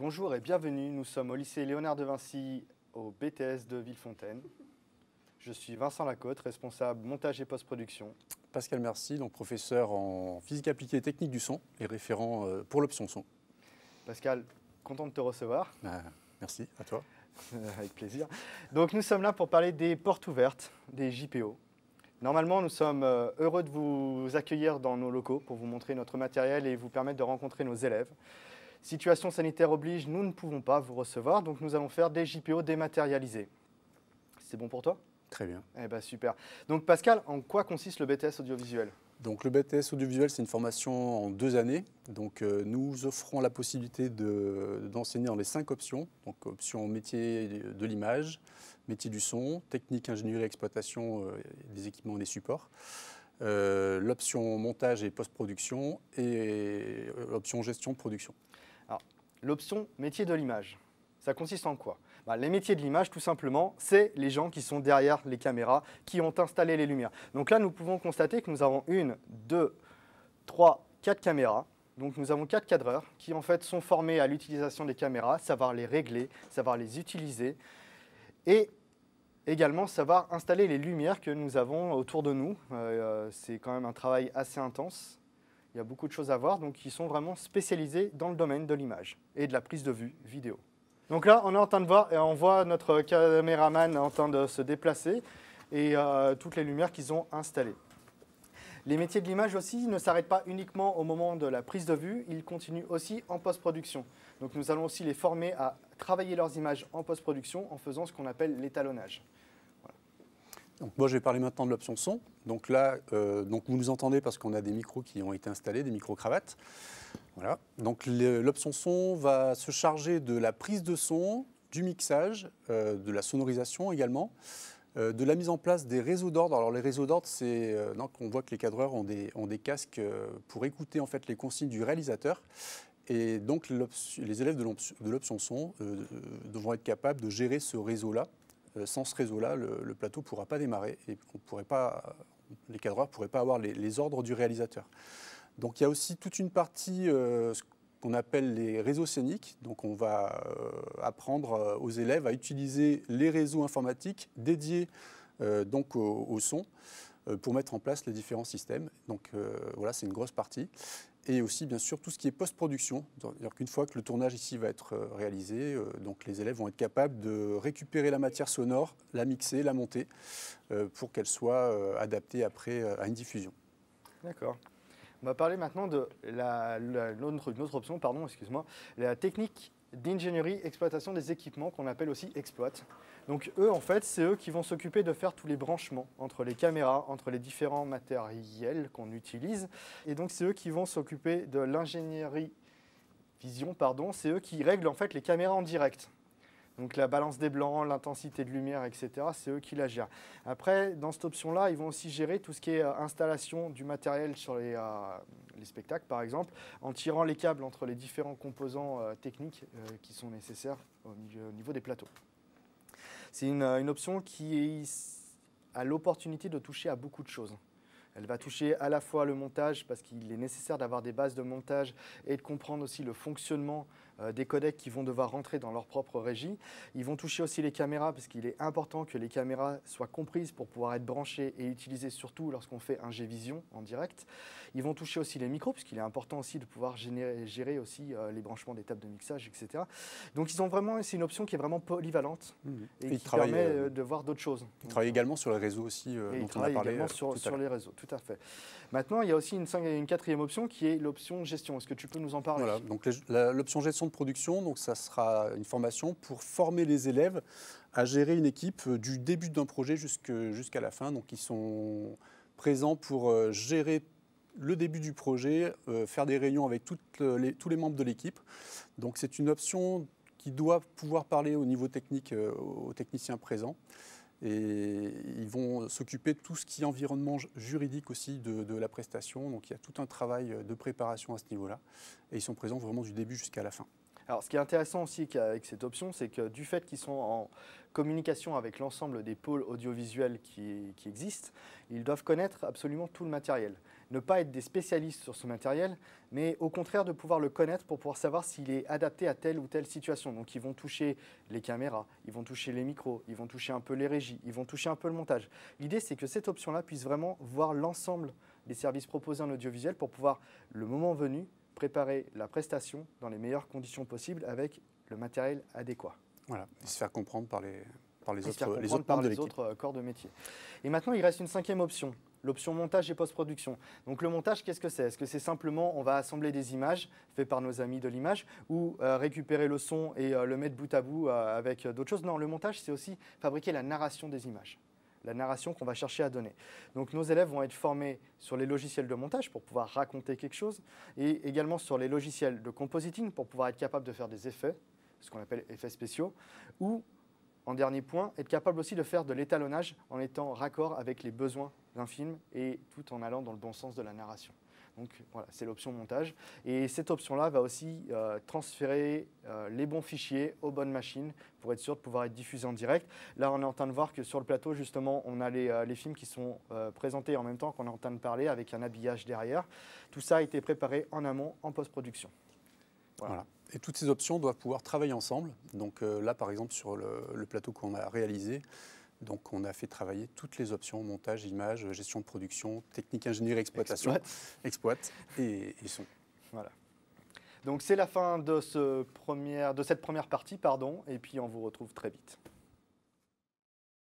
Bonjour et bienvenue, nous sommes au lycée Léonard de Vinci au BTS de Villefontaine. Je suis Vincent Lacôte, responsable montage et post-production. Pascal Mercy, donc professeur en physique appliquée et technique du son et référent pour l'option son. Pascal, content de te recevoir. Merci, à toi. Avec plaisir. Donc nous sommes là pour parler des portes ouvertes, des JPO. Normalement, nous sommes heureux de vous accueillir dans nos locaux pour vous montrer notre matériel et vous permettre de rencontrer nos élèves. Situation sanitaire oblige, nous ne pouvons pas vous recevoir, donc nous allons faire des JPO dématérialisés. C'est bon pour toi ? Très bien. Eh bien, super. Donc Pascal, en quoi consiste le BTS audiovisuel ? Donc le BTS audiovisuel, c'est une formation en 2 années. Donc nous offrons la possibilité d'enseigner dans les 5 options. Donc option métier de l'image, métier du son, technique, ingénierie, exploitation des équipements et des supports. L'option montage et post-production et l'option gestion de production. Alors, l'option métier de l'image, ça consiste en quoi ? Les métiers de l'image, tout simplement, c'est les gens qui sont derrière les caméras, qui ont installé les lumières. Donc là, nous pouvons constater que nous avons 1, 2, 3, 4 caméras. Donc nous avons 4 cadreurs qui en fait sont formés à l'utilisation des caméras, savoir les régler, savoir les utiliser et également savoir installer les lumières que nous avons autour de nous. C'est quand même un travail assez intense. Il y a beaucoup de choses à voir, donc ils sont vraiment spécialisés dans le domaine de l'image et de la prise de vue vidéo. Donc là, on est en train de voir, et on voit notre caméraman en train de se déplacer et toutes les lumières qu'ils ont installées. Les métiers de l'image aussi ne s'arrêtent pas uniquement au moment de la prise de vue, ils continuent aussi en post-production. Donc nous allons aussi les former à travailler leurs images en post-production en faisant ce qu'on appelle l'étalonnage. Voilà. Donc moi, je vais parler maintenant de l'option son. Donc là, vous nous entendez parce qu'on a des micros qui ont été installés, des micro-cravates. Voilà. Donc l'option son va se charger de la prise de son, du mixage, de la sonorisation également, de la mise en place des réseaux d'ordre. Alors les réseaux d'ordre, c'est on voit que les cadreurs ont des casques pour écouter en fait les consignes du réalisateur. Et donc les élèves de l'option son devront être capables de gérer ce réseau-là. Sans ce réseau-là, le plateau ne pourra pas démarrer et les cadreurs ne pourraient pas avoir les ordres du réalisateur. Donc il y a aussi toute une partie ce qu'on appelle les réseaux scéniques. Donc on va apprendre aux élèves à utiliser les réseaux informatiques dédiés au son pour mettre en place les différents systèmes. Donc voilà, c'est une grosse partie. Et aussi bien sûr tout ce qui est post-production. C'est-à-dire qu'une fois que le tournage ici va être réalisé, donc les élèves vont être capables de récupérer la matière sonore, la mixer, la monter pour qu'elle soit adaptée après à une diffusion. D'accord. On va parler maintenant de une autre option, la technique d'ingénierie exploitation des équipements qu'on appelle aussi exploit. Donc eux, en fait, c'est eux qui vont s'occuper de faire tous les branchements entre les caméras, entre les différents matériels qu'on utilise. Et donc c'est eux qui vont s'occuper de l'ingénierie vision, c'est eux qui règlent en fait les caméras en direct. Donc la balance des blancs, l'intensité de lumière, etc., c'est eux qui la gèrent. Après, dans cette option-là, ils vont aussi gérer tout ce qui est installation du matériel sur les spectacles, par exemple, en tirant les câbles entre les différents composants techniques qui sont nécessaires au niveau des plateaux. C'est une option qui a l'opportunité de toucher à beaucoup de choses. Elle va toucher à la fois le montage parce qu'il est nécessaire d'avoir des bases de montage et de comprendre aussi le fonctionnement des codecs qui vont devoir rentrer dans leur propre régie. Ils vont toucher aussi les caméras parce qu'il est important que les caméras soient comprises pour pouvoir être branchées et utilisées surtout lorsqu'on fait un G-Vision en direct. Ils vont toucher aussi les micros puisqu'il est important aussi de pouvoir gérer aussi les branchements des tables de mixage, etc. Donc c'est une option qui est vraiment polyvalente et qui permet de voir d'autres choses. Ils travaillent également sur les réseaux aussi dont on a parlé. Sur les réseaux, tout à fait. Maintenant, il y a aussi une 4e option qui est l'option gestion. Est-ce que tu peux nous en parler ? Voilà, donc l'option gestion de production, donc ça sera une formation pour former les élèves à gérer une équipe du début d'un projet jusqu'à la fin. Donc ils sont présents pour gérer le début du projet, faire des réunions avec tous les membres de l'équipe. Donc c'est une option qui doit pouvoir parler au niveau technique aux techniciens présents. Et ils vont s'occuper de tout ce qui est environnement juridique aussi de la prestation. Donc il y a tout un travail de préparation à ce niveau-là. Et ils sont présents vraiment du début jusqu'à la fin. Alors, ce qui est intéressant aussi avec cette option, c'est que du fait qu'ils sont en communication avec l'ensemble des pôles audiovisuels qui existent, ils doivent connaître absolument tout le matériel. Ne pas être des spécialistes sur ce matériel, mais au contraire de pouvoir le connaître pour pouvoir savoir s'il est adapté à telle ou telle situation. Donc, ils vont toucher les caméras, ils vont toucher les micros, ils vont toucher un peu les régies, ils vont toucher un peu le montage. L'idée, c'est que cette option-là puisse vraiment voir l'ensemble des services proposés en audiovisuel pour pouvoir, le moment venu, préparer la prestation dans les meilleures conditions possibles avec le matériel adéquat. Voilà, et se faire comprendre par les autres corps de métier. Et maintenant, il reste une 5e option, l'option montage et post-production. Donc le montage, qu'est-ce que c'est? Est-ce que c'est simplement, on va assembler des images faites par nos amis de l'image ou récupérer le son et le mettre bout à bout avec d'autres choses? Non, le montage, c'est aussi fabriquer la narration des images. La narration qu'on va chercher à donner. Donc nos élèves vont être formés sur les logiciels de montage pour pouvoir raconter quelque chose et également sur les logiciels de compositing pour pouvoir être capable de faire des effets, ce qu'on appelle effets spéciaux, ou en dernier point, être capable aussi de faire de l'étalonnage en étant raccord avec les besoins d'un film et tout en allant dans le bon sens de la narration. Donc voilà, c'est l'option montage. Et cette option-là va aussi transférer les bons fichiers aux bonnes machines pour être sûr de pouvoir être diffusé en direct. Là, on est en train de voir que sur le plateau, justement, on a les films qui sont présentés en même temps qu'on est en train de parler avec un habillage derrière. Tout ça a été préparé en amont, en post-production. Voilà. Et toutes ces options doivent pouvoir travailler ensemble. Donc là, par exemple, sur le plateau qu'on a réalisé, donc on a fait travailler toutes les options, montage, image, gestion de production, technique, ingénierie, exploitation, exploite et son. Voilà. Donc c'est la fin de cette première partie, et puis on vous retrouve très vite.